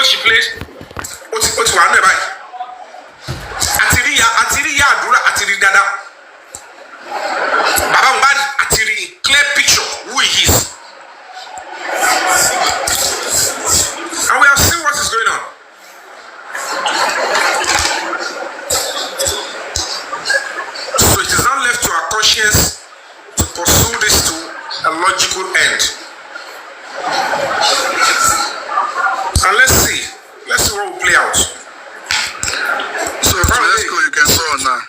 she plays, what's one nearby? Atiri Adura, Atiri Dada. Baba Mbad, Atiri, clear picture who he is. And we have seen what is going on. So it is not left to our conscience to pursue this to a logical end. And let's see what will play out. So let's go, you can go on now.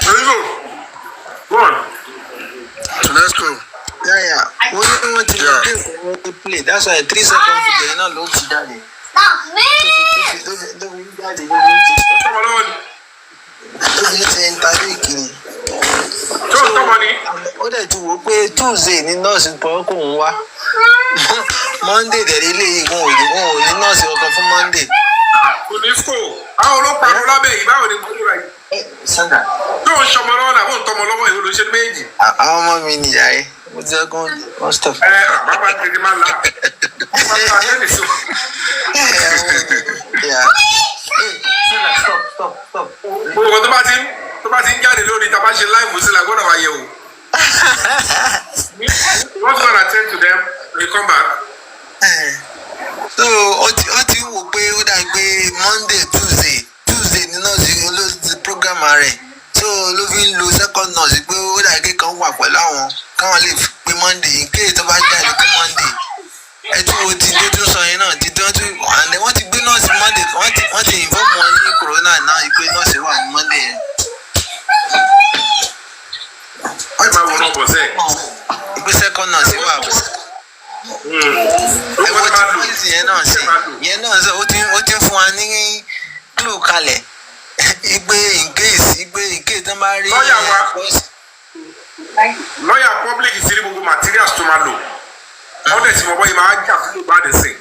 Let's go. Go on. So let's go. Yeah. What do you want to play? That's why 3 seconds they're not low to daddy. Ó dẹ̀ ti wò pé Tuesday ní nọ́ọ̀sì pọ̀ kò ń wá Monday dẹ̀ lé ìgbọ̀n òyìnbó ní nọ́ọ̀sì ọkàn fún Monday. Kò ní school àwọn olóòpàá ló lábẹ́ yìí báwo ni mo ní báyìí. Sandra. Tó ń ṣọmọ lọ́wọ́ náà wọ́n ń tọmọ lọ́wọ́ ìwé ló ṣe méjì. Àwọn ọmọ mi nìyá ẹ mo ti sẹ́gun wọ́n stop. Bàbá tètè máa là. Bàbá tètè sọ. Stop. Gbogbo tó bá ti ń jáde lórí tá a bá ṣe láìpù sílẹ̀ gbọ́dọ̀ wá yẹ̀ wò. What's gonna attend to them? We come back. So ó ti wò pé ó dà pé Monday Tuesday ní nọ́ọ̀sì olóòtú program rẹ̀ so ló fi ń lo second nurse pé ó dà pé kan wà pẹ̀lú àwọn káwọn lè pe Monday kéè tó bá jáde pé Monday ẹtú wo ti dé tún sọ yẹn náà ti dán tún àndẹ wọ́n ti gbé nọ́ọ̀sì Monday wọ́n ti inform wọn ní corona náà pé nọ́ọ̀sì wà ní Monday yẹn. Wọ́n ti máa wọ náà bọ̀ sẹ́ẹ̀. Ìgbé second nurse wà bọ̀. Ẹ̀wọ̀n tí wọ́n sì yẹn náà sọ ó ti fún wa ní clue kalẹ̀ ìgbé in case tó máa rí. Lọ́yà public ti rí gbogbo materials tó máa lò. Wọ́n dẹ̀ ti mọ̀ bọ́yìí máa jà fún ìgbà dẹ̀ sìn.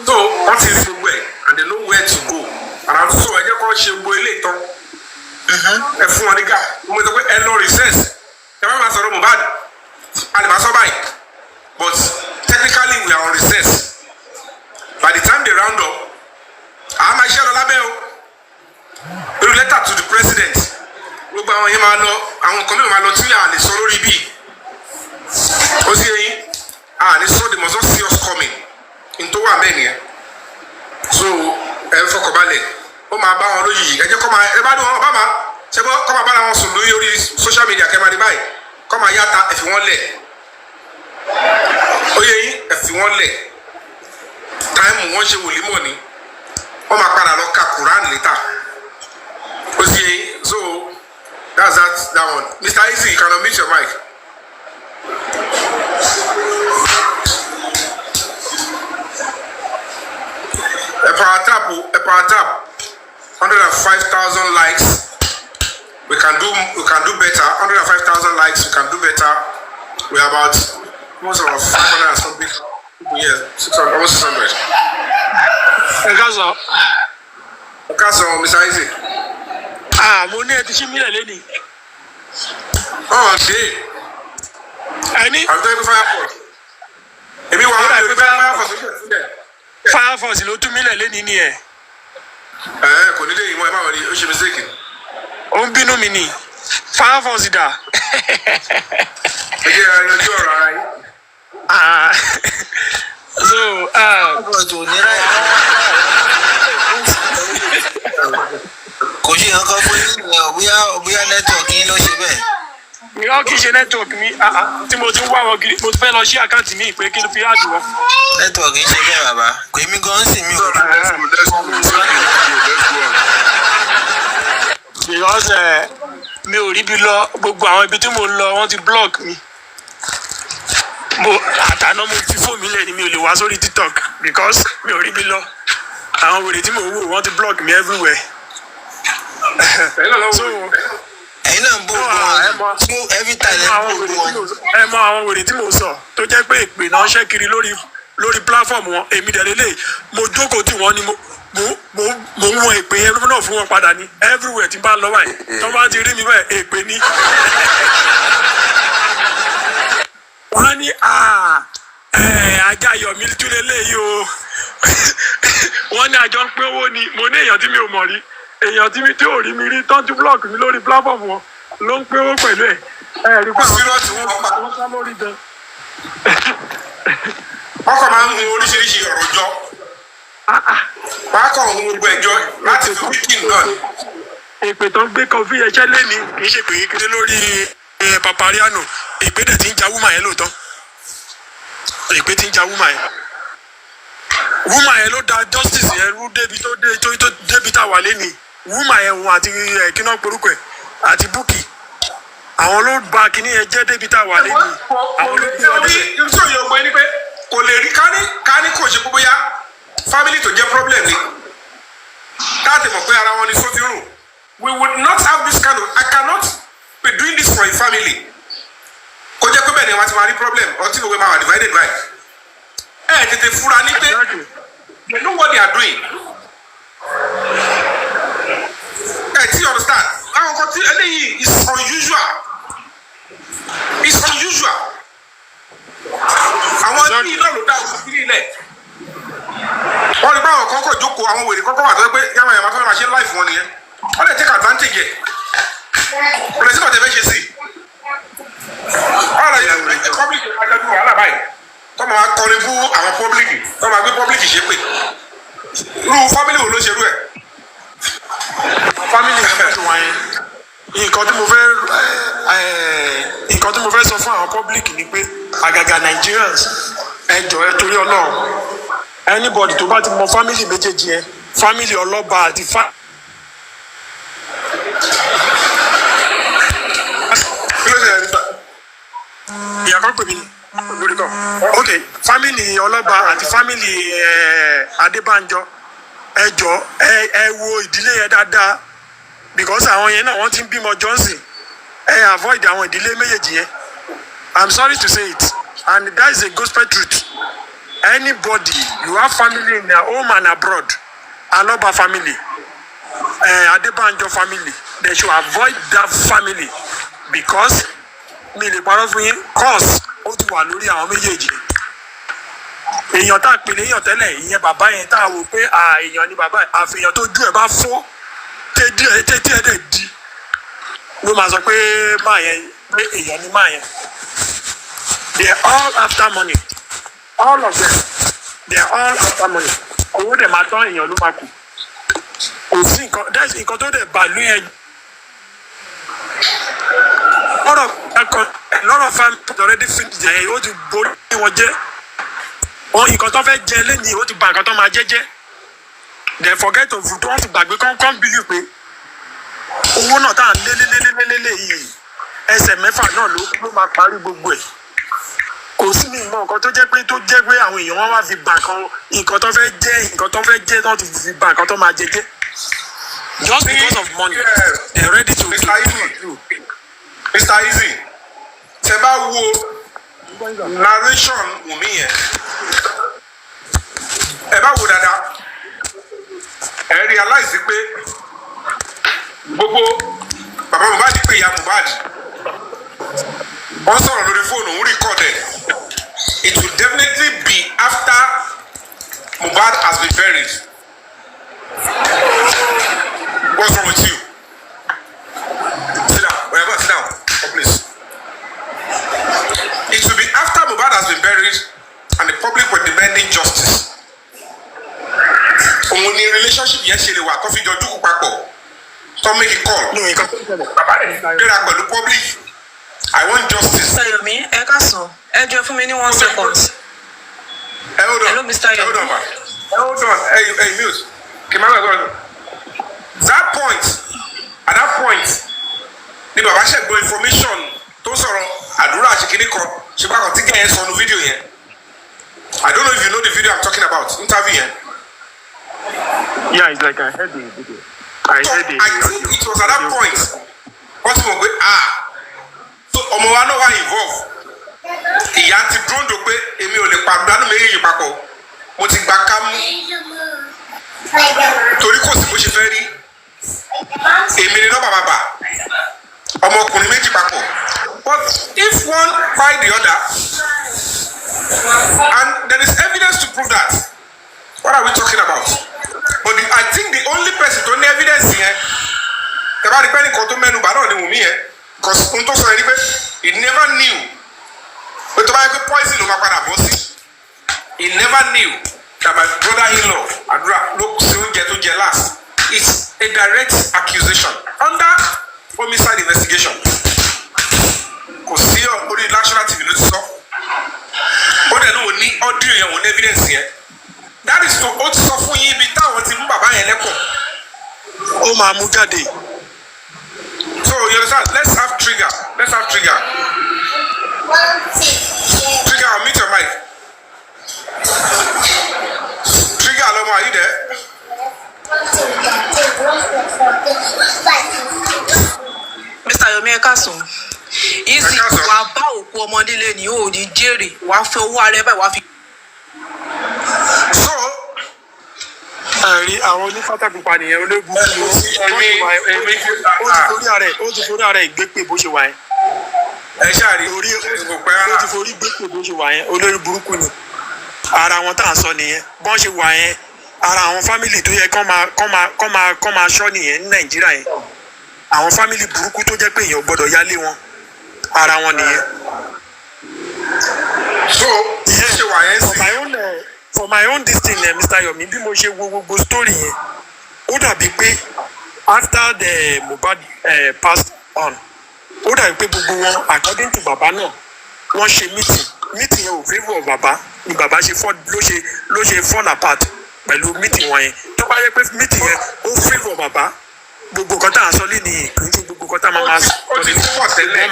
So wọ́n ti rí gbogbo ẹ̀ and they know where to go. Àrà tó sọ ẹ̀jẹ̀ kọ́ ṣe gbogbo ilé ìtàn. Ẹ fún wọn ní gà. Mo sọ pé ẹ lọ recess. Ẹ má máa sọ̀rọ̀ Mohbad. A lè máa sọ báyìí. But technically we are on recess. By the time they round up, àwọn máa ṣe lọ lábẹ́ o. Irú letter to the president. Gbogbo àwọn yẹn máa lọ, àwọn kan mìíràn máa lọ tí a lè sọ lórí bíi. Ó sì yẹn, they saw they must not see us coming. Into wà bẹ́ẹ̀ nìyẹn. So ẹ fọkànbalẹ̀, ó máa bá wọn lójijì. Ẹ jẹ́ kọ́ máa ẹ bá dùn wọn bá máa ṣe kọ́ máa bá wọn sùn lórí social media kẹ́ máa rí báyìí. Kọ́ máa yáta ẹ fi wọ́n lẹ̀. Ó yẹ yín ẹ fi wọ́n lẹ̀. Táìmù wọ́n ṣe wòlímọ̀ ni. Wọ́n máa padà lọ ka Quran later. Ó sì yẹ yín so that's that one. Mr. Easy, you can unmute your mic. A power tap. 105,000 likes. We can do better. 105,000 likes. We can do better. We're about almost about 500 and something. Yeah, 600, almost 600.Ekaso, Mr. Isaac. Mo ní ẹ ti ṣí mílẹ̀ lẹ́nìí. Ṣe. Ẹni. Àbúrò ẹgbẹ́ Firefox. Èmi wà á lè Firefox lókè sílẹ̀. Firefox ló tún mílẹ̀ lẹ́nìí ni ẹ̀. Kò ní dé ìmọ̀ ẹ̀ máa wọ̀ ní ó ṣe mistake. Ó ń bínú mi ni. Firefox dà. Ẹ jẹ́ ẹyọjú ọ̀rọ̀ ara yín. So, kò ṣe nǹkan fún yín bóyá network yín ló ṣe bẹ́ẹ̀. mi ò kí ṣe network mi tí mo ti ń wá wọn kiri mo ti fẹ́ lọ sí àkáǹtì mi pé kí ló fi àdùn wọn. network yín ṣe bẹ́ẹ̀ bàbá kò èmi gan sì mi ò rí. because mi ò rí bí lọ gbogbo àwọn ibi tí mo ń lọ wọ́n ti block mi. Àtàná mo fi fóònù mi lẹ̀ ni mi ò lè wá sórí TikTok because mi ò rí bí lọ. Àwọn wèrè tí mo wò wọ́n ti block mi everywhere. So ẹ̀yin náà ń bó wọn so every time ẹ̀ ń bó wọn. Ẹ mọ àwọn wèrè tí mo sọ tó jẹ́ pé ìpè náà ṣẹ́ kiri lórí platform wọn èmi dẹ̀ lélẹ̀ mo jókòó tí wọ́n ni mo ń wọ ìpè yẹn náà fún wọn padà ní everywhere tí n bá lọ báyìí tó bá ti rí mi bẹ́ẹ̀ èpè ní. Wọ́n á ní ayọ̀ mi túlẹ̀ léyìí o wọ́n ní àjọ ń pín owó ni mo ní èèyàn tí mi ò mọ̀ rí èèyàn tí ò rí mi rí tọ́jú blọọkì mi lórí platform wọn ló ń pín owó pẹ̀lú ẹ̀ rí pé àwọn sá lórí gan. wọ́n kàn máa ń hun oríṣiríṣi ọ̀rọ̀ jọ wọ́n kàn hun gbogbo ẹ̀jọ́ láti fi wíkìn náà. èpè tó ń gbé kọfí ẹṣẹ́ lẹ́ni kì í ṣe pé kékeré lórí Papariano èpè dẹ̀ ti ń ja wúmà yẹn lóòótọ́ èpè ti ń ja wúmà yẹn wúmà yẹn ló da justice yẹn rú débi tó débi tá a wà lẹ́ni wúmà yẹn òun àti kíná porúkọ ẹ̀ àti búkì àwọn ló ba kíní yẹn jẹ́ débi tá a wà lẹ́ni àwọn ló gbé wọn dé. tí òye ògbẹ́ ni pé kò lè rí ká ní kò ṣe gbogbo ya family tó jẹ́ problem ni káàtì mọ̀ pé ara wọn ni sóti rùn we would not have this kind of I cannot be doing this for a family kò jẹ́ pé bẹ́ẹ̀ ni wọ́n ti máa rí problem ọtí gbogbo máa wà divided by ẹ̀ tètè fura ní pé they know what they are doing ẹ̀ tí you understand àwọn kan tí eléyìí is unusual àwọn tí iná ló dá òkú sílẹ̀ ilẹ̀ wọ́n rí báwọn kan kọ̀ jókòó àwọn wèrè kọ́kọ́ wà tó pé yàmàyàmà tó fẹ́ máa ṣe life wọn nìyẹn wọ́n lè take advantage ẹ̀ kò lè sí kò tẹ́ fẹ́ ṣe sí ọ̀rọ̀ yẹn public adájọ́ wàhálà báyìí tó máa kọrin bú àwọn public tó máa gbé public ṣe pé irú family wo ló ṣerú ẹ̀. family ẹ̀ tó wáyé nǹkan tí mo fẹ́ sọ fún àwọn public ni pé àgàgà Nigerians ẹ jọ̀ọ́ ẹ torí Ọlọ́run anybody tó bá ti mọ family méjèèjì yẹn family ọlọ́ba àti ìyá kan pè mí lórí kan ok family ọlọ́ba àti family Adébánjọ ẹ jọ̀ọ́ ẹ wo ìdílé yẹn dáadáa because àwọn yẹn náà wọ́n ti ń bímọ Johnson ẹ avoid àwọn ìdílé méjèèjì yẹn I'm sorry to say it and that is a gospel truth anybody you have family in their home and abroad Aloba family Adebanjo family they should avoid that family because mi lè parọ́ fún yín cause ó ti wà lórí àwọn méjèèjì èèyàn tá a pè léèyàn tẹ́lẹ̀ ìyẹn bàbá yẹn tá a wò pé èèyàn ni bàbá àfihàn tó ju ẹ̀ bá fọ́ tẹ́tí ẹ̀ dẹ̀ di ló máa sọ pé máa yẹn pé èèyàn ni máa yẹn they are all after money all of them they are all after money owó dẹ̀ máa tán èèyàn ló máa kù kò sí nǹkan tó dẹ̀ bàlú yẹn lọ́rọ̀ family already finish yẹn ó ti borí wọn jẹ́ nǹkan tó fẹ́ jẹ lẹ́yìn ó ti bà nǹkan tó máa jẹ́ they forget to vote wọ́n ti gbàgbé kán bílíù pé owó náà tá à ń lé yìí ẹsẹ̀ mẹ́fà náà ló máa parí gbogbo ẹ̀ kò sí ní ìmọ̀ nǹkan tó jẹ́ pé àwọn èèyàn wọn wá fi bà nǹkan tó fẹ́ jẹ́ náà ti fi bà nǹkan tó máa jẹ just because of money they are ready to Mr. Easy tẹ bá wo narration Wunmi yẹn ẹ bá wo dáadáa ẹ realize pé gbogbo bàbá Mohbad pé ìyá Mohbad wọ́n sọ̀rọ̀ lórí fóònù òun record ẹ̀ it will definitely be after Mohbad has been buried what's wrong with you sit down wherever sit down please it will be after Mohbad has been buried and the public were demanding justice òun ni relationship yẹn ṣe lè wà tó fi jọ dúkù papọ̀ tó make a call bàbá rẹ̀ gbéra pẹ̀lú public I want justice. Mr. Yomi, ẹ káàsán, ẹ jọ̀ọ́ fún mi ní 1 second. Hold on. Hello, Mr. Yomi. Hold on, ma. Hold on. Hey, Muse. Kimara, go on. At that point, the baba ṣe gbọ́ information tó sọ̀rọ̀ àdúrà àṣekínní kan ṣùgbọ́n àwọn tí kẹ́ ẹ̀ sọ nu fídíò yẹn. I don't know if you know the video I'm talking about, interview yẹn. Yeah, it's like I heard the video. I think it was at that point wọ́n ti mọ̀ pé so ọmọ wa náà wà involve ìyá ti dúró pé èmi ò lè pàdánù méjèèjì papọ̀ mo ti gba kámú torí kò sí bó ṣe fẹ́ rí èmi ni nọ́mbà bàbà ọmọkùnrin méjì papọ̀ but if one fight the other and there is prove that. What are we talking about? But I think the only person to ní evidence here, the bá rí pé nìkan tó mẹ́nu bà náà ni Wunmi yẹn, because ohun tó sọ yẹn ni pé he never knew pé tó bá yẹ pé poison ló máa padà bọ́ sí. He never knew that my brother-in-law àdúrà ló kù sí oúnjẹ tó jẹ last. It's a direct accusation under homicide investigation. Kò sí orí national TV ló ti sọ. Ó dẹ̀ ló ní audio yẹn wò ní evidence yẹn. That is to ó ti sọ fún yín ibi táwọn ti mú bàbá yẹn lẹ́kọ̀ọ́. Ó máa mú jáde. So you understand? Let's have trigger. Let's have trigger. Trigger, I'll mute your mic. Trigger, Lomo, are you there? Mr. Yomi ẹ káàsán. Easy wàá bá òkú ọmọdé lé ní ò ní jèrè wàá fi owó ara ẹ báyìí wàá fi. So Àrí àwọn onífátà pupa nìyẹn ológun ni ó ti forí ara ẹ̀ gbé pè bó ṣe wà yẹn. ẹ ṣáàrí Ó ti forí gbé pè bó ṣe wà yẹn olórí burúkú ni. Ara wọn tá à ń sọ nìyẹn bọ́n ṣe wà yẹn ara àwọn fámìlì tó yẹ kọ́ máa ṣọ́ nìyẹn ní Nàìjíríà yẹn. Àwọn fámìlì burúkú tó jẹ́ pé èèyàn gbọ́dọ̀ yálé wọn ara wọn nìyẹn. So ṣe wà yẹn sí. For my own this thing, Mr. Yomi, bí mo ṣe wo gbogbo story yẹn, ó dàbí pé after the Mohbad passed on, ó dàbí pé gbogbo wọn according to bàbá náà, wọ́n ṣe meeting yẹn ò favour bàbá ni bàbá ló ṣe fall apart pẹ̀lú meeting wọn yẹn. Tó bá yẹ pé meeting yẹn ó favour bàbá, gbogbo nǹkan tá à ń sọ lé nìyí, kì í ṣe gbogbo nǹkan tá a máa sọ. Ó ti pọ̀ tẹ́lẹ̀.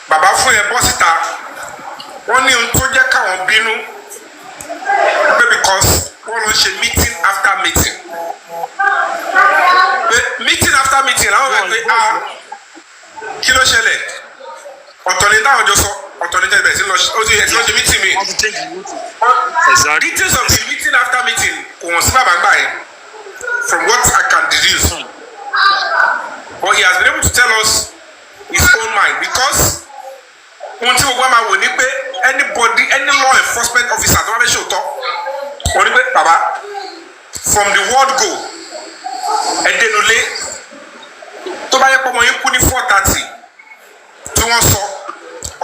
Bàbá fún yẹn bọ́ síta, wọ́n ní ohun tó jẹ́ káwọn bínú. Because wọ́n lọ ṣe meeting after meeting. Meeting after meeting àwọn ọ̀gá pé kí ló ṣẹlẹ̀? Ọ̀tọ̀ ni táwọn jọ sọ, ọ̀tọ̀ ni tẹ̀lé sí lọ ṣe meeting mi. Details of the meeting after meeting kò wọ́n sí bàbá gbà yẹn from what I can deduce. But he has been able to tell us his own mind because ohun tí gbogbo àmà wò ní pé any law enforcement officer tó wá fẹ́ ṣòótọ́ wọ́n ní pé bàbá from the word go ẹ̀dẹ́nulé tó bá yẹ pé ọmọ yín kú ní 4:30 tí wọ́n sọ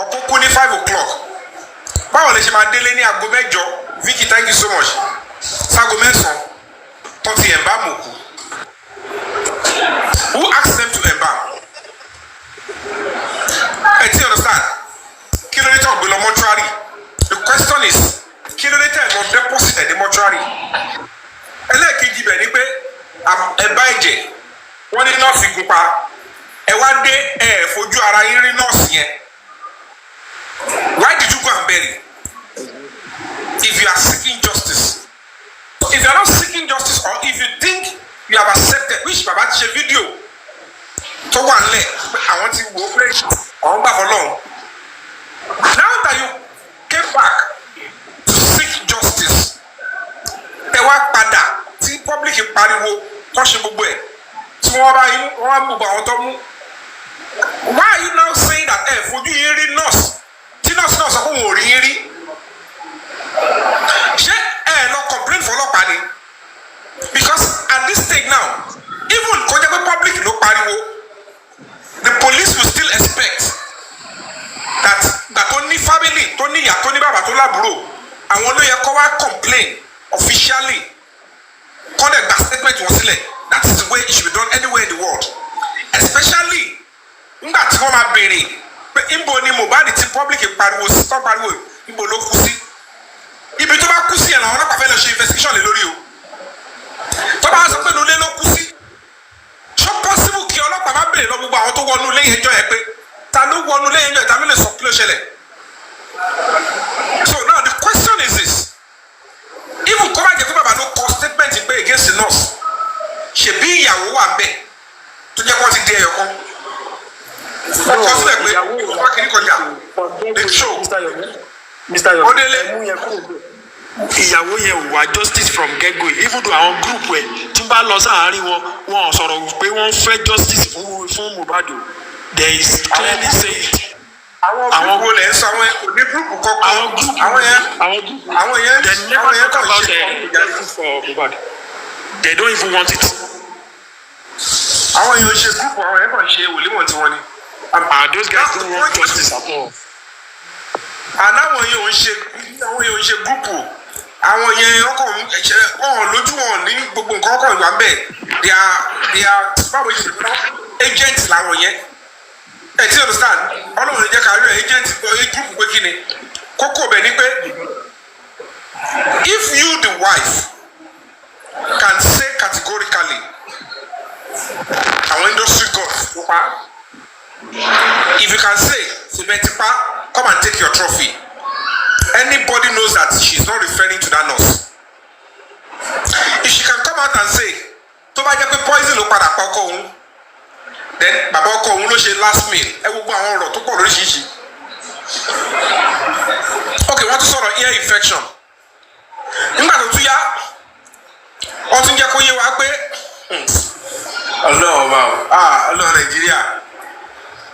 ọkọ kú ní 5 o'clock báwo lè ṣe máa délé ní aago 8 Vicky thank you so much sáago 9 tó ti embalm òkú who asked them to embalm ẹ ti understand. Kí ló dé tẹ̀ ọ̀gbìn lọ mọ́túárì? The question is kí ló dé tẹ̀ lọ deposit ẹ̀ ní mọ́túárì? Ẹlẹ́ẹ̀kejì bẹ̀ ni pé ẹ̀bá ẹ̀jẹ̀ wọ́n ní nọ́ọ̀sì gun pa ẹ wá dé ẹ̀ fojú ara yín rí nọ́ọ̀sì yẹn. Why did you go and bury? If you are seeking justice, if you are not seeking justice or if you think you have accepted which baba ti ṣe fídíò tó wà nílẹ̀ pé àwọn ti wò ó pé àwọn gbà fọ́ lọ́hùn. Now that you came back to seek justice, ẹ wá padà tí public pariwo tó ṣe gbogbo ẹ̀ tí wọ́n bá gbogbo àwọn tó mú. Why are you now saying that ẹ fojú yín rí nurse tí nurse náà sọ pé òun ò rí yín rí? Ṣé ẹ lọ complain fọlọ́pàá ni? Because at this stage now, even kó jẹ́ pé public ló pariwo, the police will still expect that tó ní family tó ní ìyá tó ní bàbá tó lábúrò àwọn ló yẹ kó wá complain officially kó dẹ̀ gba statement wọn sílẹ̀. That is the way it should be done anywhere in the world, especially nígbà tí wọ́n máa béèrè pé níbo ni Mohbad ti public pariwo sí tó pariwo níbo ló kú sí. Ibi tó bá kú sí yẹn làwọn ọlọ́pàá fẹ́ lọ ṣe investigation lé lórí o. Tó bá sọ pé nulẹ̀ ló kú sí, ṣó possible kí ọlọ́pàá má béèrè lọ gbogbo àwọn tó wọnú ilé yẹn jọ yẹn pé ta ló wọnú ilé yẹn jọ yẹn ta ló lè sọ kí ló ṣẹlẹ̀. So now the question is this, even kó má jẹ́ pé bàbá ló kọ statement pé against the nurse, ṣèbí ìyàwó wà bẹ́ẹ̀ tó jẹ́ kó ti di ẹyọ kan. Ó kọ sílẹ̀ pé ó wá kiri kọjá the show. Mr. Yomi, ìyàwó yẹn ò wá justice from get-go even though àwọn group ẹ̀ tí n bá lọ sáàárín wọn sọ̀rọ̀ pé wọ́n fẹ́ justice fún Mohbad. There is clearly saying àwọn gúrùpù lẹ̀ ń sọ àwọn kò ní gúrùpù kọ̀ọ̀kan àwọn yẹn they never talk kàn about ṣe justice for Mohbad. They don't even want it. àwọn yẹn ò ṣe gúrùpù àwọn yẹn kàn ṣe wòlímọ̀ tí wọ́n ní. Those guys don't want justice at all. Àwọn yẹn ò ń ṣe gúrùpù àwọn yẹn ọkàn lójú wọn ní gbogbo nǹkan ọkàn ìwà bẹ́ẹ̀ they are báwo ṣe agent làwọn yẹn ẹ ti understand ọlọ́run lè jẹ́ ká rí agent gúrùpù pé kí ni kókó bẹ̀ ni pé if you the wife can say categorically àwọn industry gods pa if you can say sebetipa come and take your trophy. Anybody knows that she's not referring to that nurse. If she can come out and say, tó bá jẹ́ pé poison ló padà pa ọkọ òun, then bàbá ọkọ òun ló ṣe last meal, ẹ gbogbo àwọn ọ̀rọ̀ tó pọ̀ lóríṣiríṣi. Okay, wọ́n tún sọ̀rọ̀ ear infection. Nígbà tó tún yá, wọ́n tún jẹ́ kó yé wa pé ọlọ́run ọlọ́run Nàìjíríà.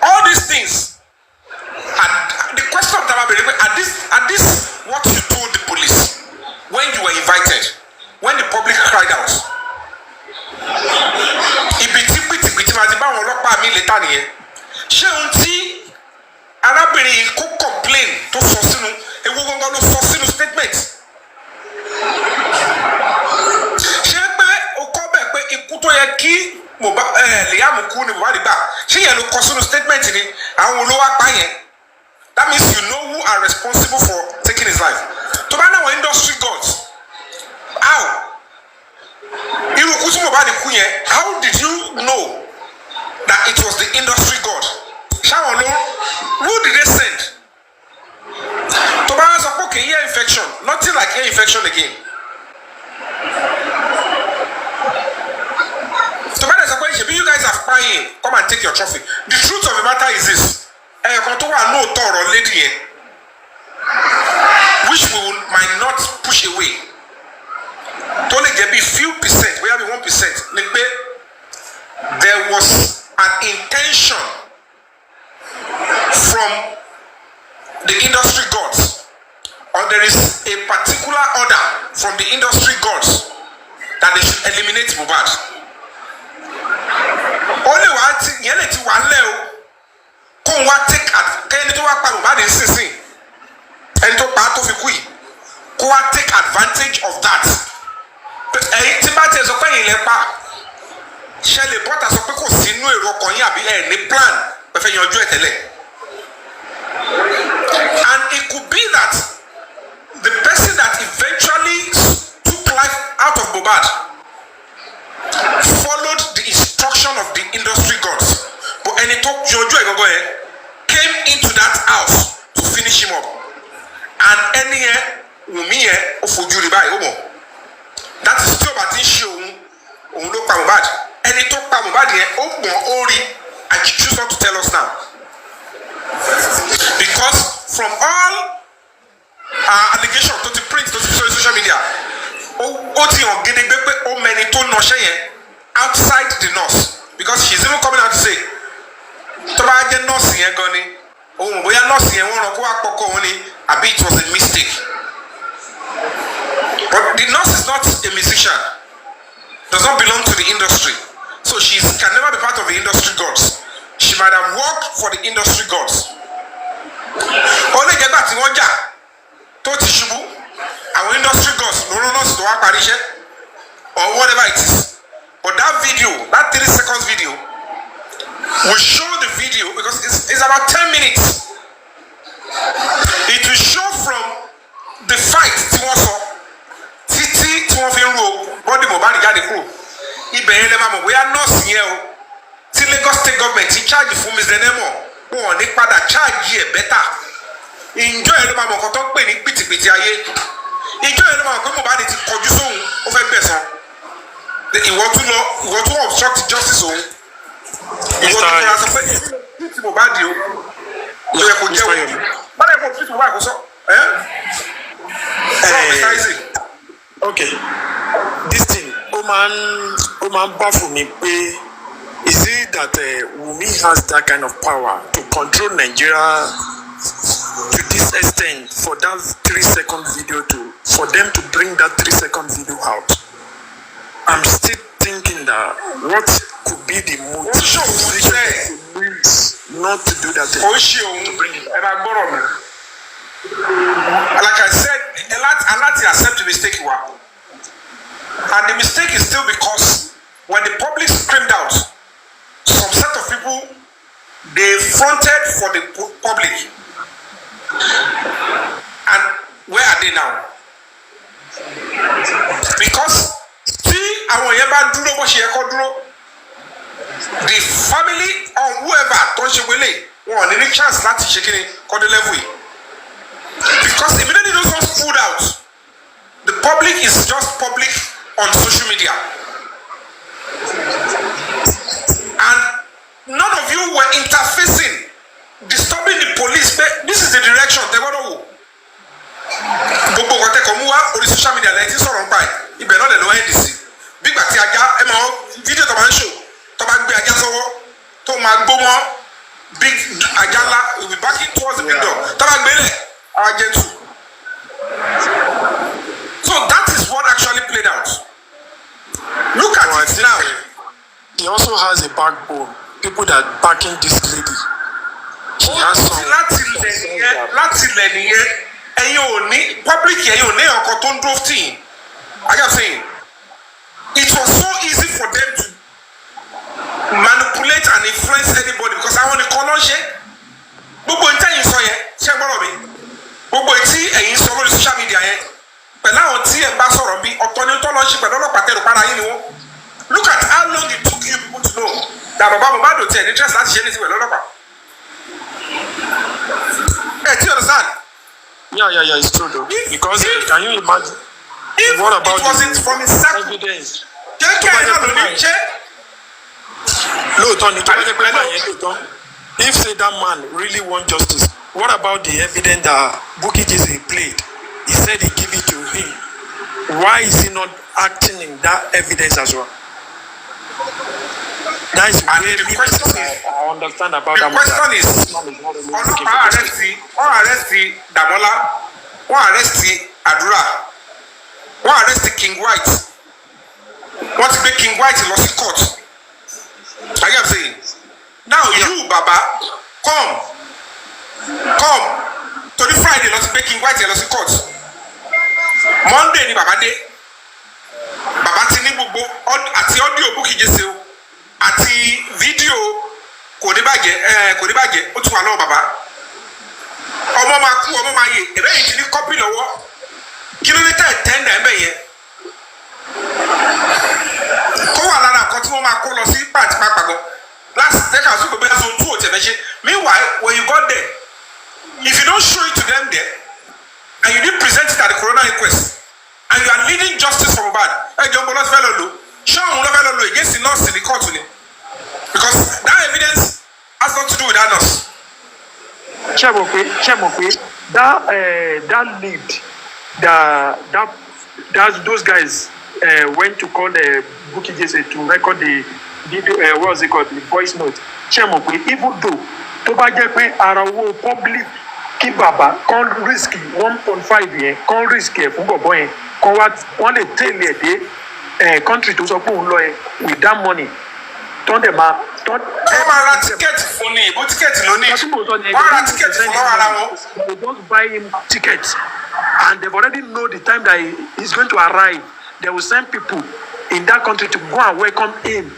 All these things. And the question of Taba Bere, are this what you told the police when you were invited, when the public cried out? Ìbìtìbìtì máa ti bá àwọn ọlọ́pàá mi létà nìyẹn. Ṣé ohun tí arábìnrin yìí kó complain tó sọ sínú ewu gangan ló sọ sínú statement? Ṣé pé o kọ́ bẹ̀ pé ikú tó yẹ kí Liam kú ni Mohbad gbà? Ṣé yẹn ló kọ sínú statement ni àwọn olówó apá yẹn? That means you know who are responsible for taking his life. To buy our industry gods. How? How did you know that it was the industry god? Who did they send? To buy us a okay, ear infection. Nothing like ear infection again. To buy us a question, you guys are crying. Come and take your trophy. The truth of the matter is this. Ẹ̀ẹ̀kan tó wà lóòótọ́ ọ̀rọ̀ lédi yẹn which we might not push away tó lè jẹ́ bí few percent bóyá bí 1% ni pé there was an intention from the industry gods or there is a particular order from the industry gods that they should eliminate Mohbad. Ó lè wá yẹn lè ti wà ńlẹ̀ o. Kó wá take kẹ́ni tó wá pa Mohbad nísinsìnyí ẹni tó pa tó fi kú yìí kó wá take advantage of that. Ẹ̀yin tí bá tiẹ̀ sọ pé ẹ̀yin lẹ pa ṣe lè bọ́tà sọ pé kò sí inú èrò ọkàn yín àbí ẹ̀ ní plan pẹ̀fẹ́ yanjú ẹ̀ tẹ́lẹ̀. And it could be that the person that eventually took life out of Mohbad followed the instruction of the industry gods. But ẹni tó yanjú ẹ̀ gọ́gọ́ yẹn came into that house to finish him up. And ẹni yẹn Wunmi yẹn ó fojú rí báyìí ó mọ̀. That is tí o bá ti ń ṣe òun ló pa Mohbad. Ẹni tó pa Mohbad yẹn ó mọ̀ ó rí and she choose not to tell us now. Because from all allegations tó ti print tó ti sọ social media ó ti hàn gédégbé pé ó mẹni tó nọṣẹ́ yẹn outside the nurse because she is even coming out to say tó bá jẹ́ nọ́ọ̀sì yẹn gan ni òun bóyá nọ́ọ̀sì yẹn wọ́n rán kó wá pọkọ òun ni àbí it was a mistake. But the nurse is not a musician, does not belong to the industry, so she can never be part of the industry gods. She might have worked for the industry gods. Ó lè jẹ́ gbà tí wọ́n jà tó ti ṣubú àwọn industry gods ló rán nọ́ọ̀sì tó wá parí iṣẹ́ or whatever it is. But that video, that 3 seconds video, will show the video because it's about 10 minutes. It will show from the fight tí wọ́n sọ títí tí wọ́n fi ń ro bọ́dì Mohbad jáde kúrò. Ibẹ̀ yẹn lè máa mọ̀ bóyá nọ́ọ̀sì yẹn o tí Lagos state government ti charge fún Mr. Nemo wọn ò ní padà charge ẹ̀ bẹ́tà. Ìjọ yẹn ló máa mọ̀ nǹkan tó ń pè ní pìtìpìtì ayé. Ìjọ yẹn ló máa mọ̀ pé Mohbad ti kọjú sóhun ó fẹ́ gbẹ̀san. Ìwọ tún obstruct justice òun. Ìwọ tún kọ́ra sọ pé tí Mohbad o ó yẹ kó jẹ́ òun. Báyọ̀ kó tí Mohbad kó sọ. Okay, this thing ó máa ń baffle mi pé is it that Wunmi has that kind of power to control Nigeria this extent, for that 3-second video for them to bring that 3-second video out, I'm still thinking that what could be the motive not to do that thing. To bring it out. Like I said, a lot accept the mistake you are. And the mistake is still because when the public screamed out, some set of people, they fronted for the public. And where are they now? Because the family or whoever want any chance not to shake it on the level. Because immediately those ones pulled out, the public is just public on social media. And none of you were interfacing, disturbing the police. This is the direction they want to go. Gbogbo ọ̀tẹ̀ kan mú wá orí social media lẹ́yìn tí sọ̀rọ̀ ń pa ẹ̀ ibẹ̀ náà lè lọ́wọ́ ẹ̀ dì sí. Bí gbà tí ajá ẹ máa fídíò tó máa ń ṣò tó máa gbé ajá sọ́wọ́ tó máa gbó mọ́ big ajá ńlá will be backing towards the big dog tó máa gbé lẹ̀ ara jẹ́ tù. So that is what actually played out. Look at it now. He also has a backbone. People that backing this lady. She has some. Láti lẹ̀ nìyẹn. Ẹ̀yin ò ní public ẹ̀yin ò ní ọkọ̀ tó ń dúró tì yín. I am saying it was so easy for them to manipulate and influence anybody because àwọn nìkan ló ń ṣe. Gbogbo ìtẹ̀yìn sọ yẹn ṣé gbọ́dọ̀ mi? Gbogbo ìtí ẹ̀yin sọ lórí social media yẹn pẹ̀lú àwọn tí ẹ̀ bá sọ̀rọ̀ bí ọ̀tọ̀ ni tó lọ ṣe pẹ̀lú ọlọ́pàá tẹ̀lé para yín ni wọ́n. Look at how long it took you people to know that bàbá Mohbad ò tiẹ̀ ní interest láti ṣe ní ti pẹ̀lú ọlọ́pàá. Do you understand? Yeah, it's true though. Because can you imagine? What about it wasn't from his evidence? If say that man really want justice, what about the evidence that Bukky Jesse played? He said he give it to him. Why is he not acting in that evidence as well? That is where the question is. I understand about the that. The question is, arrest Damola, arrest Adura, arrest King White. What's the King White in Lossy Court? I am saying, now you, Baba, come to the Friday, Lossy King White in Lossy Court. Monday ni Baba Day. Baba Tini Bubo, àti audio Bukky Jesse àti video kò ní bàjẹ́ ó tún wà lọ́wọ́ bàbá ọmọ máa kú ọmọ máa yè ẹ̀rẹ́ yìí ti ní kọ́pì lọ́wọ́ kí ló ní tẹ́ndà ẹ̀ bẹ́ẹ̀ yẹn kó wà lára nǹkan tí wọ́n máa kó lọ sí pàǹtí pàpàgọ́ láti tẹ́ka sí gbogbo ẹ̀sùn tó òtẹ̀ fẹ́ ṣe meanwhile when you got there if you don't show it to them there and you didn't present it at the coroner inquest and you are leading justice from bad ẹ̀jọ̀ ń bọ̀ lọ́sí fẹ́ lọ lò ṣọ́ọ̀hún lọ́fẹ́ lọ lò against the nurse in the court ni because that evidence has nothing to do with that nurse. That lead, those guys went to call Bukky Jesse to record the video. What was it called? The voice note. Even though tó bá jẹ́ pé ara owó public kí bàbá kan risk 1.5 yẹn kan risk ẹ̀ fún bọ̀bọ̀ yẹn kan wọ́n lè tẹ̀lé ẹ̀ dé country tó sọ pé òun lọ ẹ̀ with that money. Wọ́n máa ra tíkẹ́ẹ̀tì fún ni ìbò tíkẹ́ẹ̀tì ló ní wọ́n ra tíkẹ́ẹ̀tì fún lọ́wọ́ ara wọn. They just buy him tickets and they've already know the time that he's going to arrive. They will send people in that country to go and welcome him.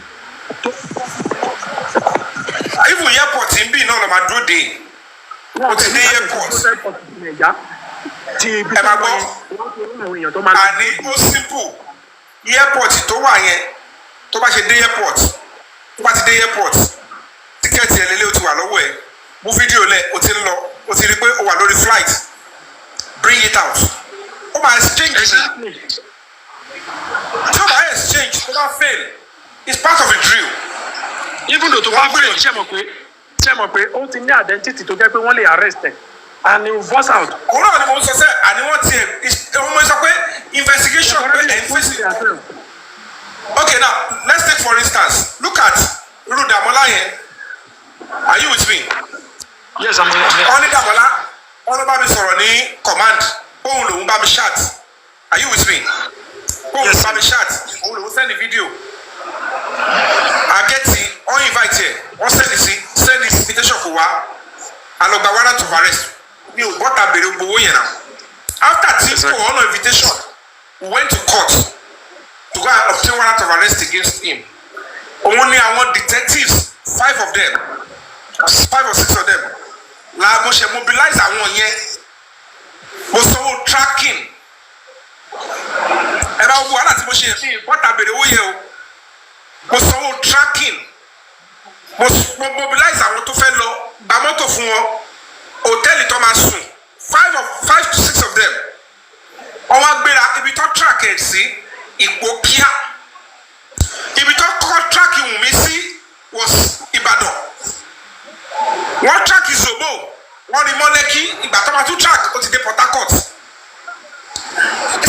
Even airport ń bí iná lọ máa dúró dé o ti dé airport ẹ máa gbọ́ àní ó simple airport tó wà yẹn tó bá ṣe dé airport tó bá ti dé airport tíkẹ́ẹ̀tì ẹ̀ lélẹ́ o ti wà lọ́wọ́ ẹ̀ mú fídíò lẹ̀ o ti ń lọ o ti rí pé o wà lórí flight bring it out ó máa exchange ní tí ó máa exchange tó bá fail it's part of the drill. Even though tó bá fail ṣe mọ̀ pé ó ti ní identity tó jẹ́ pé wọ́n lè arrest ẹ̀ and he will force out. òun náà ni mo sọ sẹ́ àní wọ́n ti mo sọ pé investigation pé ẹ̀ ń fèsì. Okay, now let's take for instance look at irú Dàmọ́lá yẹn are you with me? Yes, I'm with you. Only Dàmọ́lá wọ́n ló bá mi sọ̀rọ̀ ní command òun lòun bá mi chat are you with me òun lòun bá mi chat òun lòun send the video àgẹ́tì wọ́n invite ẹ̀ wọ́n send invitation kò wá alọ́gba warrant of arrest mi ò bọ́ta béèrè gbowó yẹn náà after tí kò ọ̀nà invitation we went to court to go and obtain warrant of arrest against him òun ní àwọn detectives 5 of them 5 or 6 of them la mo ṣe mobilize àwọn yẹn mo sanwó tracking ẹ bá wo wàhálà tí mo ṣe fi bọ́tà béèrè owó yẹn o mo sanwó tracking mo mobilize àwọn tó fẹ́ lọ gba mọ́tò fún wọn hòtẹ́ẹ̀lì tó máa sùn 5 to 6 of them wọ́n wá gbéra ibi tó track ẹ̀ sí Ìpókíà ibi tó kọ́ track Wunmi sí was Ìbàdàn wọ́n track Zobo wọ́n rí mọ́lẹ́kí ìgbà tó máa tún track ó ti dé Port Harcourt